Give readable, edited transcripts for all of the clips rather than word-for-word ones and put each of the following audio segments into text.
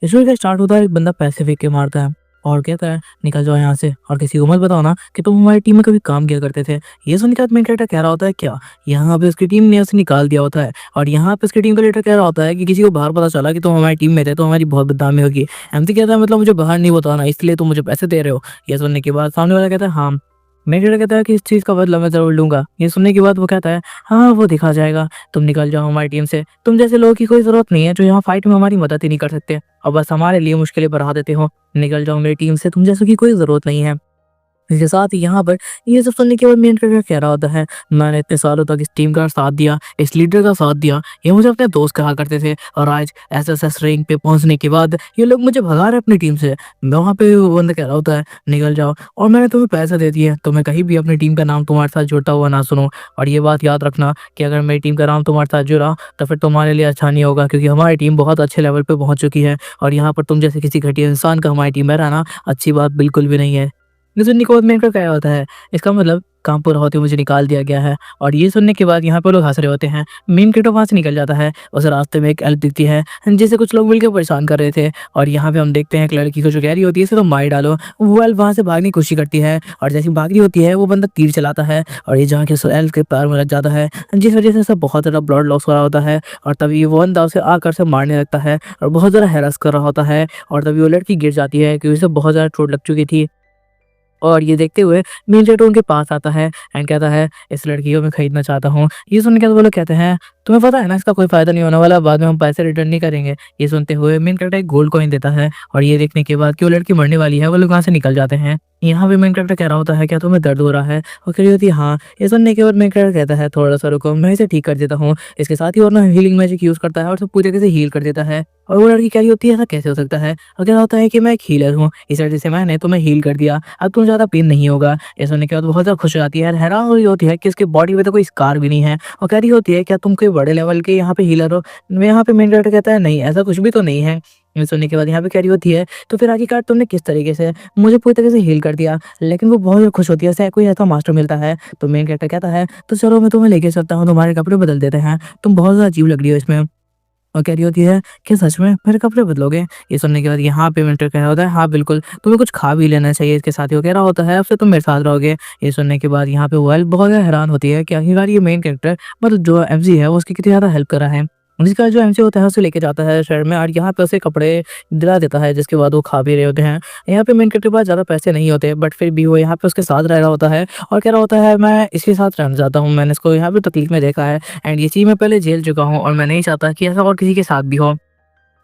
Story का start होता है, एक बंदा पैसे फेंक के मारता है और कहता है निकल जाओ यहाँ से और किसी को मत बताओ ना कि तुम हमारी टीम में कभी काम किया करते थे। ये सुन के बाद मेन कैरेक्टर कह रहा होता है क्या यहाँ पे उसकी टीम ने उसे निकाल दिया होता है और यहाँ पे उसकी टीम का लीडर कह रहा होता है कि किसी को बाहर पता चला कि तुम हमारी टीम में थे तो हमारी बहुत बदनामी होगी। एमसी कहता है मतलब मुझे बाहर नहीं बताना इसलिए तुम मुझे पैसे दे रहे हो। ये सुनने के बाद सामने वाला कहता है हाँ। मेन कैरेक्टर कहता है कि इस चीज़ का बदला मैं जरूर लूंगा। ये सुनने के बाद वो कहता है हाँ वो देखा जाएगा, तुम निकल जाओ हमारी टीम से, तुम जैसे लोगों की कोई ज़रूरत नहीं है जो यहाँ फाइट में हमारी मदद ही नहीं कर सकते और बस हमारे लिए मुश्किलें बढ़ा देते हो। निकल जाओ मेरी टीम से, तुम जैसों की कोई ज़रूरत नहीं है। इसके साथ ही यहाँ पर ये सब सुनने के बाद मेन कैरेक्टर कह रहा होता है मैंने इतने सालों तक इस टीम का साथ दिया, इस लीडर का साथ दिया, ये मुझे अपने दोस्त कहा करते थे और आज एसएसएस रैंक पे पहुंचने के बाद ये लोग मुझे भगा रहे अपनी टीम से। मैं वहाँ पे वो बंदा कह रहा होता है निकल जाओ और मैंने तुम्हें पैसा दे दिए तो मैं कहीं भी अपनी टीम का नाम तुम्हारे साथ जुड़ता हुआ ना सुनूं। और ये बात याद रखना कि अगर मेरी टीम का नाम तुम्हारे साथ जुड़ा तो फिर तुम्हारे लिए अच्छा नहीं होगा क्योंकि हमारी टीम बहुत अच्छे लेवल पे पहुंच चुकी है और यहाँ पर तुम जैसे किसी घटिया इंसान का हमारी टीम में रहना अच्छी बात बिल्कुल भी नहीं है। ये सुनने के बाद मेरे को क्या होता है इसका मतलब काम पूरा होते हुए मुझे निकाल दिया गया है। और ये सुनने के बाद यहाँ पे लोग हंस रहे होते हैं। मेन कैरेक्टर वहाँ से निकल जाता है। उस रास्ते में एक एल्फ दिखती है जिसे कुछ लोग मिलकर परेशान कर रहे थे और यहाँ पे हम देखते हैं एक लड़की को जो कह रही होती है इसे तो मार डालो। वो एल्फ वहाँ से भागने की कोशिश करती है और जैसी भाग रही होती है वो बंदा तीर चलाता है और ये जहाँ के एल्फ के पैर में लग जाता है जिस वजह से सब बहुत ज़्यादा ब्लड लॉस हो रहा होता है। और तभी वो बंदा उसे आकर से मारने लगता है और बहुत ज़्यादा हैरास कर रहा होता है और तभी वो लड़की गिर जाती है क्योंकि उसे बहुत ज़्यादा चोट लग चुकी थी। और ये देखते हुए मेन कैरेक्टर उनके पास आता है एंड कहता है इस लड़की को मैं खरीदना चाहता हूँ। ये सुन के तो वो लोग कहते हैं तुम्हें पता है ना इसका कोई फायदा नहीं होने वाला, बाद में हम पैसे रिटर्न नहीं करेंगे। ये सुनते हुए मेन कैरेक्टर एक गोल्ड कॉइन देता है और ये देखने के बाद कि वो लड़की मरने वाली है वो लोग वहाँ से निकल जाते हैं। यहाँ पे मेन कैरेक्टर कह रहा होता है क्या तुम्हें दर्द हो रहा है और कह रही होती है हाँ। ये सुनने के बाद मेन कैरेक्टर कहता है थोड़ा सा रुको मैं इसे ठीक कर देता हूँ। इसके साथ ही और ना हीलिंग मैजिक यूज करता है और सब पूरी तरीके से हील कर देता है। और वो लड़की कह रही होती है ऐसा कैसे हो सकता है और कह रहा होता है कि मैं एक हीलर हूँ, इस वजह से मैंने तुम्हें हील कर दिया, अब तुम ज़्यादा पेन नहीं होगा। ये सुनने के बाद बहुत ज़्यादा खुश हो जाती है, हैरान हो रही होती है कि इसके बॉडी में तो कोई स्कार भी नहीं है और कह रही होती है क्या तुम कोई बड़े लेवल के यहाँ पे हीलर हो। मैं यहाँ पे मेन कैरेक्टर कहता है नहीं ऐसा कुछ भी तो नहीं है। ये सुनने के बाद यहाँ पे कह रही होती है तो फिर आखिरकार तुमने किस तरीके से मुझे पूरी तरीके से हील कर दिया। लेकिन वो बहुत ज़्यादा खुश होती है ऐसा कोई ऐसा मास्टर मिलता है। तो मेन कैरेक्टर कहता है तो चलो मैं तुम्हें लेके चलता हूँ, तुम्हारे कपड़े बदल देते हैं, तुम बहुत ज़्यादा अजीब लग रही हो इसमें। और कह रही होती है कि सच में मेरे कपड़े बदलोगे। ये सुनने के बाद यहाँ पे मेंटर कह रहा होता है हाँ बिल्कुल तुम्हें कुछ खा भी लेना चाहिए। इसके साथ ही वो कह रहा होता है अब से तुम मेरे साथ रहोगे। ये सुनने के बाद यहाँ पे वो हेल्प बहुत ज़्यादा हैरान होती है कि आखिरकार ये मेन कैरेक्टर मतलब जो एमसी है वो उसकी कितनी ज़्यादा हेल्प कर रहा है। जिसका जो एमसी होता है उसे लेके जाता है शहर में और यहाँ पे उसे कपड़े दिला देता है जिसके बाद वो खा भी रहे होते हैं। यहाँ पे मेन कैरेक्टर के पास ज़्यादा पैसे नहीं होते बट फिर भी वो यहाँ पे उसके साथ रह रहा होता है और कह रहा होता है मैं इसके साथ रहना चाहता हूँ, मैंने इसको यहाँ पे तकलीफ में देखा है एंड ये चीज़ मैं पहले झेल चुका हूँ और मैं नहीं चाहता कि ऐसा और किसी के साथ भी हो।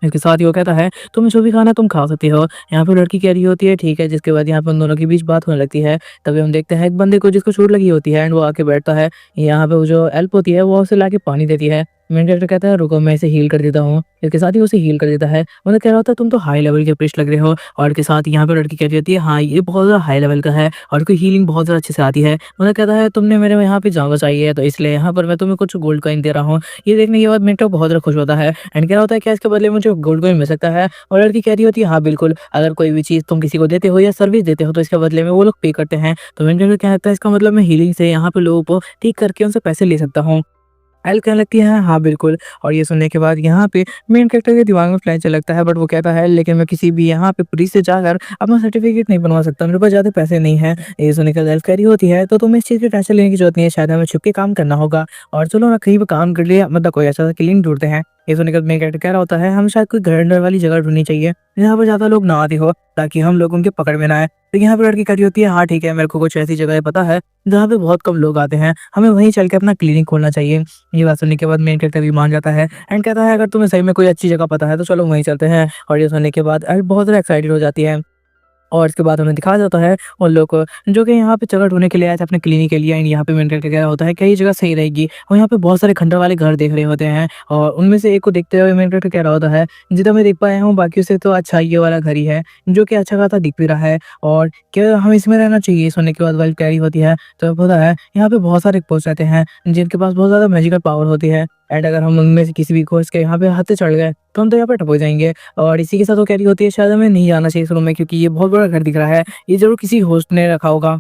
इसके साथ ही वो कहता है तुम्हें जो भी खाना है तुम खा सकते हो। यहाँ पे लड़की कह रही होती है ठीक है, जिसके बाद यहाँ पे उन दोनों के बीच बात होने लगती है। तभी हम देखते हैं एक बंदे को जिसको चोट लगी होती है एंड वो आके बैठता है। यहाँ पे वो जो हेल्प होती है वो उसे लाके पानी देती है। मेन कैरेक्टर कहता है रुको मैं इसे हील कर देता हूँ। इसके साथ ही उसे हील कर देता है। मतलब कह रहा होता है तुम तो हाई लेवल के प्रीस्ट लग रहे हो और इसके साथ यहाँ पे लड़की कह रही होती है हाँ ये बहुत ज़्यादा हाई लेवल का है और इसकी हीलिंग बहुत ज़्यादा अच्छे से आती है। मतलब कहता है तुमने मेरे यहाँ पे जान बचाई है तो इसलिए यहाँ पर मैं तुम्हें कुछ गोल्ड कॉइन दे रहा हूँ। ये देखने के बाद मेन कैरेक्टर बहुत ज़्यादा खुश होता है एंड कह रहा होता है क्या इसके बदले मुझे गोल्ड कॉइन मिल सकता है। और लड़की कह रही होती है हाँ बिल्कुल, अगर कोई भी चीज़ तुम किसी को देते हो या सर्विस देते हो तो इसके बदले में वो लोग पे करते हैं। तो मेन कैरेक्टर कहता है इसका मतलब मैं हीलिंग से यहाँ पे लोगों को ठीक करके उनसे पैसे ले सकता हूँ। एल कहने लगती है हाँ बिल्कुल। और ये सुनने के बाद यहाँ पे मेन कैरेक्टर के दिमाग में प्लान चल लगता है बट वो कहता है लेकिन मैं किसी भी यहाँ पे पुलिस से जाकर अपना सर्टिफिकेट नहीं बनवा सकता, मेरे पास ज़्यादा पैसे नहीं है। ये सुनने के बाद एल्फ कह रही होती है तो तुम्हें इस चीज़ की टेंशन लेने की जरूरत नहीं है, शायद हमें छुप के काम करना होगा और चलो ना कहीं पे काम कर लिया मतलब कोई ऐसा क्लीन ढूंढते हैं। ये सुनने के बाद मेन कैरेक्टर कह रहा होता है हम शायद कोई घर वाली जगह ढूंढनी चाहिए जहाँ पर ज़्यादा लोग ना आते हो ताकि हम लोग उनके पकड़ में ना आए। तो यहाँ पे लड़की कह रही होती है हाँ ठीक है, मेरे को कुछ ऐसी जगह पता है जहाँ पे बहुत कम लोग आते हैं, हमें वहीं चल के अपना क्लिनिक खोलना चाहिए। ये बात सुनने के बाद मेन कैरेक्टर भी मान जाता है एंड कहता है अगर तुम्हें सही में कोई अच्छी जगह पता है तो चलो वहीं चलते हैं। और ये सुनने के बाद एल्फ बहुत ज़्यादा एक्साइटेड हो जाती है और इसके बाद उन्हें दिखाया जाता है उन लोग को जो कि यहाँ पे जगह ढूंढने के लिए आए थे अपने क्लिनिक के लिए एंड यहाँ पे मेन कैरेक्टर कह रहा होता है कई जगह सही रहेगी और यहाँ पे बहुत सारे खंडर वाले घर देख रहे होते हैं और उनमें से एक को देखते हुए मेन कैरेक्टर कह रहा होता है जितना मैं देख पाया हूँ बाकी से तो अच्छा ये वाला घर ही है जो कि अच्छा खासा दिख भी रहा है और क्या हम इसमें रहना चाहिए। सुनने के बाद वाइल्ड कैरी होती है तो पता है यहाँ पे बहुत सारे पोस्ट रहते हैं जिनके पास बहुत ज़्यादा मैजिकल पावर होती है एंड अगर हम उनमें से किसी भी कोर्स के यहाँ पे हाथ से चढ़ गए तो हम तो यहाँ पे टप हो जाएंगे। और इसी के साथ वो कह रही होती है शायद हमें नहीं जाना चाहिए इस रूम में क्योंकि ये बहुत बड़ा घर दिख रहा है, ये जरूर किसी होस्ट ने रखा होगा।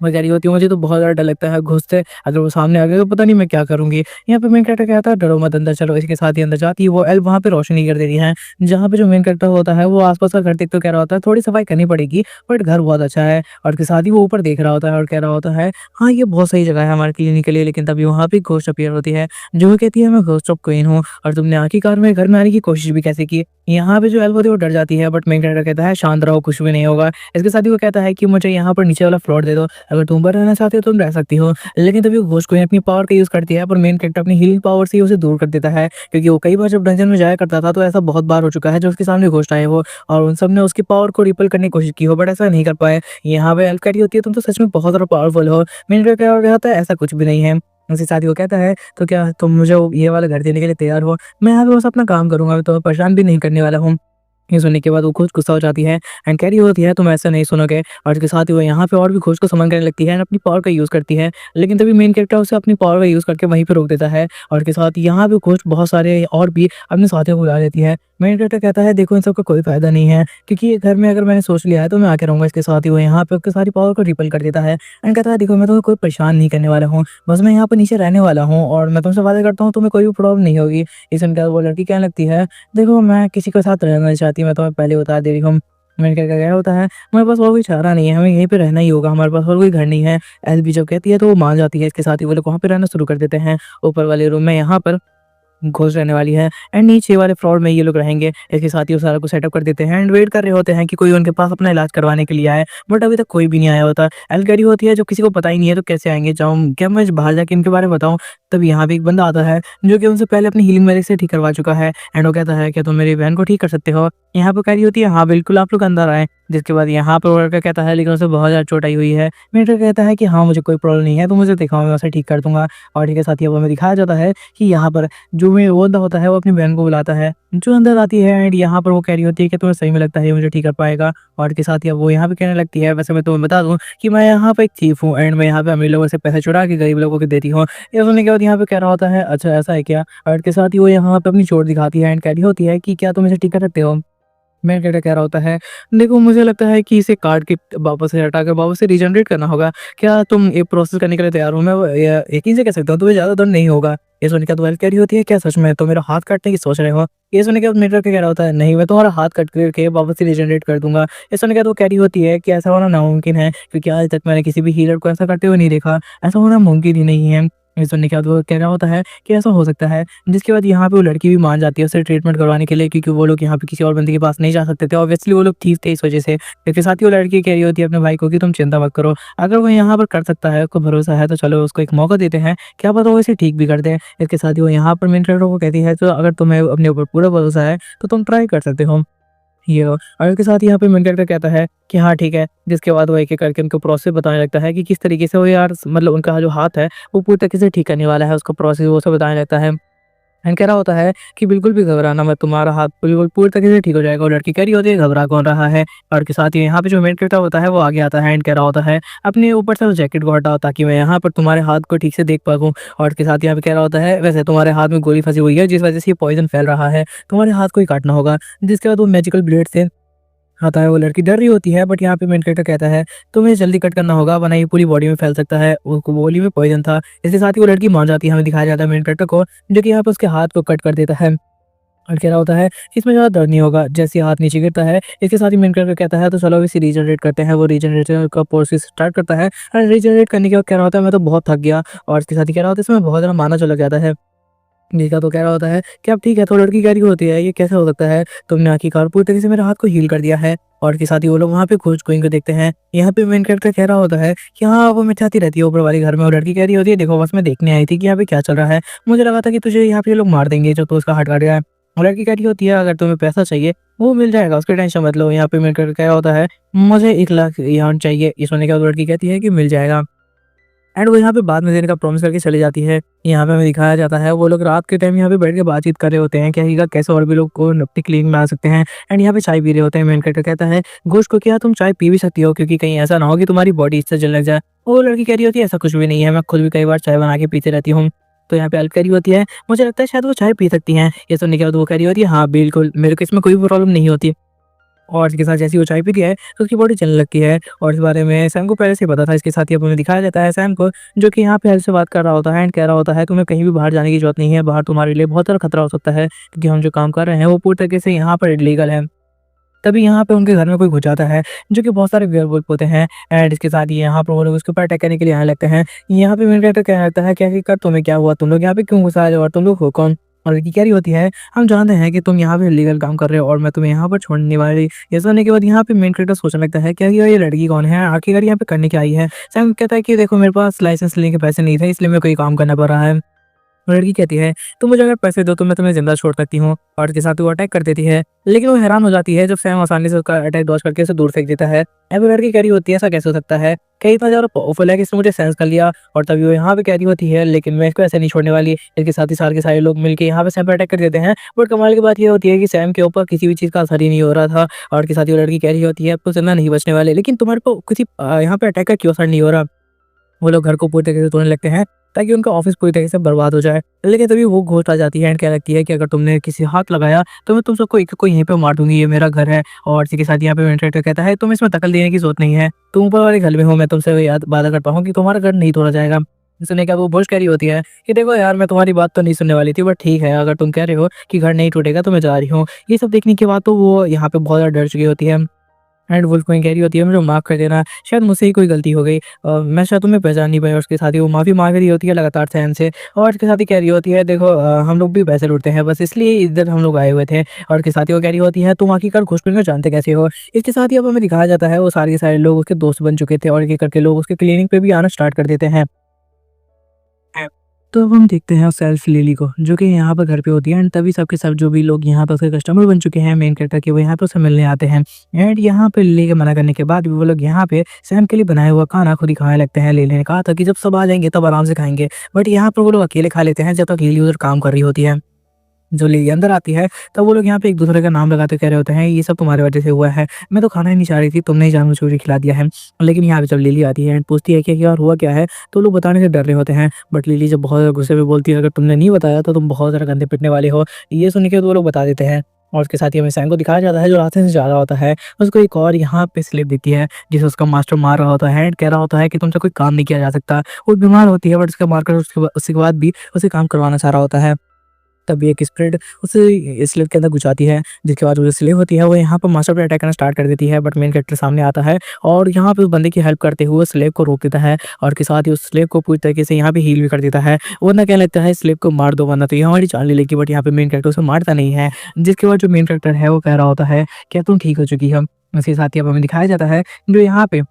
वो कह रही होती है मुझे तो बहुत ज़्यादा डर लगता है घुस से, अगर वो सामने आ गए तो पता नहीं मैं क्या करूँगी। यहाँ पे मेन कैरेक्टर कहता है डरो मत अंदर चलो, इसके साथ ही अंदर जाती है वो एल्फ वहाँ पे रोशनी कर दे रही है। जहाँ पे जो मेन कैरेक्टर होता है वो आस-पास का घर देख तो कह रहा होता है थोड़ी सफाई करनी पड़ेगी, बट घर बहुत अच्छा है और इसके साथ ही वो ऊपर देख रहा होता है और कह रहा होता है हाँ, ये बहुत सही जगह है हमारे क्लिनिक के लिए। लेकिन तभी वहाँ पे घोस्ट अपीयर होती है, जो कहती है मैं घोस्ट ऑफ क्वीन हूँ और तुमने आखिरकार मेरे घर में आने की कोशिश भी कैसे की? यहाँ पे जो एल्फ होती है वो डर जाती है, बट मेन कैरेक्टर कहता है शांत रहो कुछ भी नहीं होगा। इसके साथ ही वो कहता है कि मुझे यहाँ पर नीचे वाला फ्लोर दे दो, अगर तुम ऊपर रहना चाहते हो तुम रह सकती हो। लेकिन तभी वो घोस्ट क्वीन अपनी पावर का यूज़ करती है, पर मेन कैरेक्टर अपनी हीलिंग पावर से ही उसे दूर कर देता है, क्योंकि वो कई बार जब डंजन में जाया करता था तो ऐसा बहुत बार हो चुका है, जो उसके सामने घोस्ट आए हो और उन सब ने उसकी पावर को रिपेल करने की कोशिश की हो, बट ऐसा नहीं कर पाए। यहाँ पे हेल्प करी होती है तुम तो सच में बहुत ज़्यादा पावरफुल हो। मेन कैरेक्टर क्या होता है ऐसा कुछ भी नहीं है। उसके साथ ही वो कहता है तो क्या तुम मुझे ये वाला घर देने के लिए तैयार हो? मैं यहाँ पे बस अपना काम करूँगा, तो परेशान भी नहीं करने वाला हूँ। ये सुनने के बाद वो खुद गुस्सा हो जाती है एंड कह रही होती है तुम ऐसा नहीं सुनोगे, और इसके साथ ही वो यहाँ पे और भी खोज को समन करने लगती है एंड अपनी पावर का यूज़ करती है। लेकिन तभी मेन कैरेक्टर उसे अपनी पावर का यूज़ करके वहीं पे रोक देता है और इसके साथ यहाँ पे खोज बहुत सारे और भी अपने साथियों को बुला लेती है। मेन कैरेक्टर कहता है देखो इन सब का कोई फ़ायदा नहीं है, क्योंकि ये घर में अगर मैंने सोच लिया है तो मैं आके रहूँगा। इसके साथ ही वो यहाँ पे उसकी सारी पावर को रिपेल कर देता है एंड कहता है देखो मैं तुम्हें कोई परेशान नहीं करने वाला हूँ, बस मैं यहाँ पर नीचे रहने वाला हूँ और मैं तुमसे वादा करता हूँ तुम्हें कोई भी प्रॉब्लम नहीं होगी। इस सुनकर वो लड़की कहने लगती है देखो मैं किसी के साथ रहना नहीं चाहती, मैं तुम्हें पहले बता दे रही हूँ। मैंने क्या क्या होता है हमारे पास और कोई चारा नहीं है, हमें यहीं पे रहना ही होगा, हमारे पास और कोई घर नहीं है। एल्बी जब कहती है तो वो मान जाती है। इसके साथ ही वो लोग वहाँ पे रहना शुरू कर देते हैं ऊपर वाले रूम में। यहाँ पर घोस्ट रहने वाली है एंड नीचे वाले फ्लोर में ये लोग रहेंगे। इसके साथ ही वो सारा कुछ सेटअप कर देते हैं एंड वेट कर रहे होते हैं कि कोई उनके पास अपना इलाज करवाने के लिए आए, बट अभी तक कोई भी नहीं आया होता। एल कह रही होती है जब किसी को पता ही नहीं है तो कैसे आएंगे, जाऊँ क्या मैं बाहर जाके इनके बारे में बताऊँ? तब यहाँ पे एक बंदा आता है जो कि उनसे पहले अपनी हीलिंग मैजिक से ठीक करवा चुका है एंड वो कहता है क्या तुम मेरी बहन को ठीक कर सकते हो? यहाँ पे कह रही होती है हाँ बिल्कुल, आप लोग अंदर आए। जिसके बाद यहाँ पर वो लड़का कहता है लेकिन उसे बहुत ज़्यादा चोट आई हुई है। मेरा कहता है कि हाँ मुझे कोई प्रॉब्लम नहीं है, तो मुझे दिखाओ मैं उसे ठीक कर दूंगा। और ठीक है साथ ही वो हमें दिखाया जाता है कि यहाँ पर जो में वो बंदा होता है वो अपनी बहन को बुलाता है, जो अंदर आती है एंड यहाँ पर वो कह रही होती है कि तुम्हें सही में लगता है ये मुझे ठीक कर पाएगा। और के साथ ही अब वो यहाँ पे कहने लगती है वैसे मैं तुम्हें बता दूं कि मैं यहाँ पे एक थीफ हूँ एंड मैं यहाँ पे अमीर लोगों से पैसे चुरा के गरीब लोगों को देती हूँ। ये सुनने के बाद यहाँ पे कह रहा होता है अच्छा ऐसा है क्या? और के साथ ही वो यहाँ पे अपनी चोट दिखाती है एंड कह रही होती है कि क्या तुम इसे ठीक कर सकते हो? मेन कैरेक्टर कह रहा होता है देखो मुझे लगता है कि इसे काट के वापस से हटा कर वापस से रीजनरेट करना होगा। क्या तुम ये प्रोसेस करने के लिए तैयार हो? मैं यकीन से कह सकता हूँ तुम्हें ज़्यादा दर्द नहीं होगा। ये सुन के तो हेल्प कह रही होती है क्या सच में? तो मेरा हाथ काटने की सोच रहे हो? ये सुन के बाद मेन कैरेक्टर कह रहा होता है नहीं मैं तुम्हारा हाथ कट करके वापस से रीजनरेट कर दूंगा। ये सुन के तो कह रही होती है कि ऐसा होना नामुमकिन है, क्योंकि आज तक मैंने किसी भी हीलर को ऐसा करते हुए नहीं देखा, ऐसा होना मुमकिन ही नहीं है। ये सुनने के बाद वो कह रहा होता है कि ऐसा हो सकता है। जिसके बाद यहाँ पे वो लड़की भी मान जाती है उसे ट्रीटमेंट करवाने के लिए, क्योंकि वो लोग यहाँ पे किसी और बंदे के पास नहीं जा सकते थे। ऑब्वियसली वो लोग ठीक थे इस वजह से। इसके साथ ही वो लड़की कह रही होती है अपने भाई को कि तुम चिंता मत करो, अगर वो यहाँ पर कर सकता है, उसको भरोसा है, तो चलो उसको एक मौका देते हैं, क्या पता वो इसे ठीक भी कर दे। इसके साथ ही वो यहाँ पर मेन कैरेक्टर को कहती है तो अगर तुम्हें अपने ऊपर पूरा भरोसा है तो तुम ट्राई कर सकते हो। ये और इसके साथ यहाँ पे मेन कैरेक्टर कहता है कि हाँ ठीक है। जिसके बाद वो एक-एक करके उनको प्रोसेस बताने लगता है कि किस तरीके से वो यार मतलब उनका जो हाथ है वो पूरी तरीके से ठीक करने वाला है, उसका प्रोसेस वो सब बताने लगता है। एंड कह रहा होता है कि बिल्कुल भी घबराना मत, तुम्हारा हाथ बिल्कुल पूरी तरीके से ठीक हो जाएगा। और लड़की कह रही होती है घबरा कौन रहा है? और के साथ ही यहाँ पे जो मेन कैरेक्टर होता है वो आगे आता है एंड कह रहा होता है अपने ऊपर से उस जैकेट को हटाओ ताकि मैं यहाँ पर तुम्हारे हाथ को ठीक से देख पाऊँ। और के साथ यहाँ पे कह रहा होता है वैसे तुम्हारे हाथ में गोली फंसी हुई है जिस वजह से ये पॉइजन फैल रहा है, तुम्हारे हाथ को ही काटना होगा। जिसके बाद वो मैजिकल ब्लेड से आता है, वो लड़की डर रही होती है, बट यहाँ पे मेन कैरेक्टर कहता है तुम्हें जल्दी कट करना होगा वरना ये पूरी बॉडी में फैल सकता है। वो गोली में पॉइजन था। इसके साथ ही वो लड़की मान जाती है। हमें दिखाया जाता है मेन कैरेक्टर को जो कि यहाँ पे उसके हाथ को कट कर देता है और कह रहा होता है इसमें ज़्यादा दर्द नहीं होगा। जैसे ही हाथ नीचे गिरता है इसके साथ ही मेन कैरेक्टर कहता है तो चलो अब इसे रीजनरेट करते हैं। वो रीजनरेटर का प्रोसेस स्टार्ट करता है और रीजनरेट करने के बाद कह रहा होता है मैं तो बहुत थक गया। और इसके साथ ही कह रहा होता है इसमें बहुत ज़्यादा माना चला जाता है। देखा तो कह रहा होता है कि अब ठीक है। तो लड़की कह रही होती है ये कैसे हो सकता है, तुमने आखिरकार पूरी तरीके से मेरे हाथ को हील कर दिया है। और के साथ ही वो लोग वहाँ पे खोज क्वीन को देखते हैं। यहाँ पे मेन कैरेक्टर कह रहा होता है कि हाँ वो मिठाती रहती है ऊपर वाले घर में। और लड़की कह रही होती है देखो बस मैं देखने आई थी कि यहाँ पे क्या चल रहा है, मुझे लगा था कि तुझे यहाँ पे ये लोग मार देंगे जो तो उसका हाथ काट गया है। और लड़की कह रही होती है अगर तुम्हें पैसा चाहिए वो मिल जाएगा, उसकी टेंशन मत लो। यहाँ पे मेन कैरेक्टर कह होता है मुझे 1 लाख यहाँ चाहिए। ये सुनने के बाद लड़की कहती है कि मिल जाएगा एंड वो यहाँ पे बाद में देने का प्रॉमिस करके चली जाती है। यहाँ पे हमें दिखाया जाता है वो लोग रात के टाइम यहाँ पे बैठ के बातचीत कर रहे होते हैं क्या ही कैसे और भी लोग को अपनी क्लिनिक में आ सकते हैं। एंड यहाँ पे चाय पी रहे होते हैं। मेन कैरेक्टर कहता है घोस्ट को क्या तुम चाय पी भी सकती हो, क्योंकि कहीं ऐसा ना हो कि तुम्हारी बॉडी इससे जलने लग जाए। वो लड़की कह रही होती है ऐसा कुछ भी नहीं है, मैं खुद भी कई बार चाय बना के पीते रहती हूँ। तो यहाँ पे हेल्प करी होती है, मुझे लगता है शायद वो चाय पी सकती हैं। ये सुनने के बाद वो कह रही होती है हाँ बिल्कुल, मेरे को इसमें कोई प्रॉब्लम नहीं होती। और इसके साथ जैसे ही वो चाय पीती है तो उसकी बॉडी चलने लगती है और इस बारे में सैम को पहले से ही पता था। इसके साथ ही अब हमें दिखाया जाता है सैम को, जो कि यहाँ पे हेल्प से बात कर रहा होता है एंड कह रहा होता है तुम्हें कहीं भी बाहर जाने की ज़रूरत नहीं है, बाहर तुम्हारे लिए बहुत ज़्यादा खतरा हो सकता है क्योंकि हम जो काम कर रहे हैं वो पूरी तरीके से यहाँ पर इल्लीगल है। तभी यहाँ पे उनके घर में कोई घुस जाता है, जो कि बहुत सारे वेयरवुल्फ होते हैं एंड इसके साथ ही यहाँ पर वो लोग उसके ऊपर अटैक करने के लिए आने लगते हैं। यहाँ पे मेन कैरेक्टर कहने लगता है कि आखिरकार तुम्हें क्या हुआ? तुम लोग यहाँ पे क्यों घुस आए हो और तुम लोग हो कौन? और लड़की कह रही होती है, हम जानते हैं कि तुम यहाँ पे इल्लीगल काम कर रहे हो और मैं तुम्हें यहाँ पर छोड़ने वाली। ये सुनने के बाद यहाँ पे मेन कैरेक्टर सोचने लगता है, क्या ये लड़की कौन है? आखिरकार यहाँ पे करने क्या आई है? सैम कहता है कि देखो मेरे पास लाइसेंस लेने के पैसे नहीं थे, इसलिए मेरे को ये काम करना पड़ रहा है। लड़की कहती है, तुम मुझे अगर पैसे दो तो मैं तुम्हें ज़िंदा छोड़ सकती हूँ और इसके साथ वो अटैक कर देती है। लेकिन वो हैरान हो जाती है जब सैम आसानी से उसका अटैक डॉज करके उसे दूर फेंक देता है। अब वो लड़की कह रही होती है, ऐसा कैसे हो सकता है? कहीं इतना ज़्यादा पावरफुल है कि इसने मुझे सेंस कर लिया। और तभी वो यहाँ पे कह रही होती है, लेकिन मैं इसको ऐसे नहीं छोड़ने वाली। इसके साथ ही सारे के सारे लोग मिलके यहाँ पे सैम पे अटैक कर देते हैं। बट कमाल की बात ये होती है कि सैम के ऊपर किसी भी चीज़ का असर ही नहीं हो रहा था और इसके साथ ही वो लड़की कह रही होती है, अब तो ज़िंदा नहीं बचने वाले। लेकिन तुम्हारे को किसी यहाँ पे अटैक का क्यों असर नहीं हो रहा? वो लोग घर को पूरी तरीके से तोड़ने लगते हैं ताकि उनका ऑफिस पूरी तरीके से बर्बाद हो जाए। लेकिन तभी वो घोस्ट आ जाती है एंड क्या लगती है कि अगर तुमने किसी हाथ लगाया तो मैं तुम सबको एक को यहीं पे मार दूंगी, ये मेरा घर है। और इसी के साथ यहाँ पे वेंटिलेटर कहता है तुम इसमें दखल देने की जरूरत नहीं है, तुम ऊपर वाले घर में हो, मैं तुमसे याद वादा करता हूँ कि तुम्हारा घर नहीं तोड़ा जाएगा। सुनने का वो बुश कह रही होती है कि देखो यार मैं तुम्हारी बात तो नहीं सुनने वाली थी, बट ठीक है अगर तुम कह रहे हो कि घर नहीं टूटेगा तो मैं जा रही हूँ। ये सब देखने के बाद तो वो यहाँ पे बहुत ज़्यादा डर चुकी होती है एंड वुल्फ क्वीन कह रही होती है, मुझे माफ़ कर देना, शायद मुझसे ही कोई गलती हो गई। मैं शायद तुम्हें पहचान नहीं पाई। और उसके साथ ही वो माफ़ी माँग रही होती है लगातार सैम से और इसके साथ ही कह रही होती है, देखो हम लोग भी पैसे लूटते हैं, बस इसलिए इधर हम लोग आए हुए थे। और इसके साथ ही वो कह रही होती है, तुम आखिरकार घुसपैठ को जानते कैसे हो? इसके साथ ही अब हमें दिखाया जाता है वो सारे के सारे लोग उसके दोस्त बन चुके थे और एक-एक करके लोग उसके क्लिनिक पे भी आना स्टार्ट कर देते हैं। तो अब हम देखते हैं उस सेल्फ लिली को, जो कि यहाँ पर घर पे होती है एंड तभी सबके सब जो भी लोग यहाँ पर उसके कस्टमर बन चुके हैं मेन कैरेक्टर के, वो यहाँ पे उससे मिलने आते हैं। एंड यहाँ पे लिली के मना करने के बाद भी वो लोग यहाँ पे सैम के लिए बनाया हुआ खाना खुद ही खाने लगते हैं। लिली ने कहा था कि जब सब आ जाएंगे तब आराम से खाएंगे, बट यहाँ पर वो लोग अकेले खा लेते हैं जब तक लिली उधर काम कर रही होती है। जो लिली अंदर आती है तब वो लोग यहाँ पे एक दूसरे का नाम लगाते कह रहे होते हैं, ये सब तुम्हारे वजह से हुआ है, मैं तो खाना ही नहीं चाह रही थी, तुमने ही जानबूझ के खिला दिया है। लेकिन यहाँ पे जब लिली आती है एंड पूछती है कि यार हुआ क्या है, तो लोग बताने से डर रहे होते हैं। बट लिली जब बहुत ज़्यादा गुस्से में बोलती है, अगर तुमने नहीं बताया तो तुम बहुत ज़्यादा गंदे पिटने वाले हो। ये सुन के तो वो लोग बता देते हैं। और उसके साथ ही हमें सैम को दिखाया जाता है जो रास्ते से जा रहा होता है, उसको एक और यहाँ पे स्लिप देती है जिसे उसका मास्टर मार रहा होता है एंड कह रहा होता है कि तुमसे कोई काम नहीं किया जा सकता। वो बीमार होती है बट उसका मारकर उसके बाद भी उसे काम करवाना चाह रहा होता है। तभी एक स्प्रिट उसे स्लेव के अंदर घुसाती है, जिसके बाद वो जो स्लेव होती है वो यहाँ पर मास्टर पे अटैक करना स्टार्ट कर देती है। बट मेन कैरेक्टर सामने आता है और यहाँ पे उस बंदे की हेल्प करते हुए स्लेव को रोक देता है और के साथ ही उस स्लेव को पूरी तरीके से यहाँ पे हील भी कर देता है। वरना क्या लगता है स्लेव को मार दो वरना तो ये हमारी जान ले लेगी, बट यहाँ पे मेन कैरेक्टर उसे मारता नहीं है। जिसके बाद जो मेन कैरेक्टर है वो कह रहा होता है क्या तुम ठीक हो चुकी हो? उसके साथ ही अब हमें दिखाया जाता है जो यहाँ पे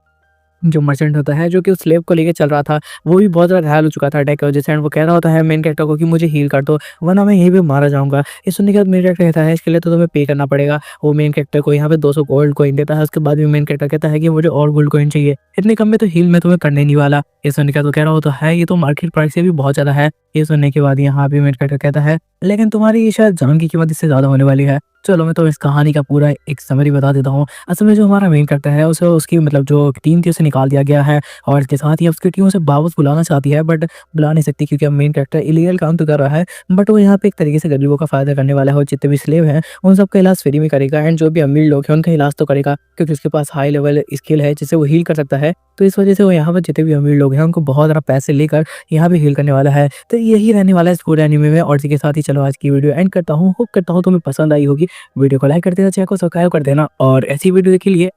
जो मर्चेंट होता है जो कि उस स्लेव को लेके चल रहा था, वो भी बहुत ज़्यादा घायल हो चुका था अटैक की वजह से एंड वो कह रहा होता है मेन कैरेक्टर को कि मुझे हील कर दो वरना मैं यहीं पे मारा जाऊँगा। ये सुनने के बाद मेन कैरेक्टर कहता है इसके लिए तो तुम्हें पे करना पड़ेगा। वो मेन कैरेक्टर को यहाँ पे 200 गोल्ड कॉइन देता है। उसके बाद भी मेन कैरेक्टर कहता है कि मुझे और गोल्ड कॉइन चाहिए, इतने कम में तो हील मैं तुम्हें करने नहीं वाला। ये सुनने का तो कह रहा होता है ये तो मार्केट प्राइस से भी बहुत ज़्यादा है। ये सुनने के बाद यहाँ पे मेन कैरेक्टर कहता है लेकिन तुम्हारी ये शायद जान की कीमत इससे ज़्यादा होने वाली है। चलो मैं तो इस कहानी का पूरा एक समरी बता देता हूँ। असल में जो हमारा मेन कैरेक्टर है उसे उसकी मतलब जो टीम थी उसे निकाल दिया गया है और इसके साथ ही अब उसकी टीम उसे वापस बुलाना चाहती है बट बुला नहीं सकती क्योंकि अब मेन कैरेक्टर इलीगल काम तो कर रहा है। बट वो यहाँ पे एक तरीके से गरीबों का फायदा करने वाला है और जितने भी स्लेव हैं उन सबका इलाज फ्री में करेगा एंड जो भी अमीर लोग हैं उनका इलाज तो करेगा क्योंकि उसके पास हाई लेवल स्किल है जिससे वो हील कर सकता है। तो इस वजह से वो यहाँ पर जितने भी अमीर लोग हैं उनको बहुत ज़्यादा पैसे लेकर यहाँ पे हील करने वाला है। तो यही रहने वाला है इस पूरे एनीमे में। और इसी के साथ ही चलो आज की वीडियो एंड करता हूँ। होप करता हूँ तुम्हें पसंद आई होगी। वीडियो को लाइक कर देना, चैनल को सब्सक्राइब कर देना और ऐसी वीडियो के लिए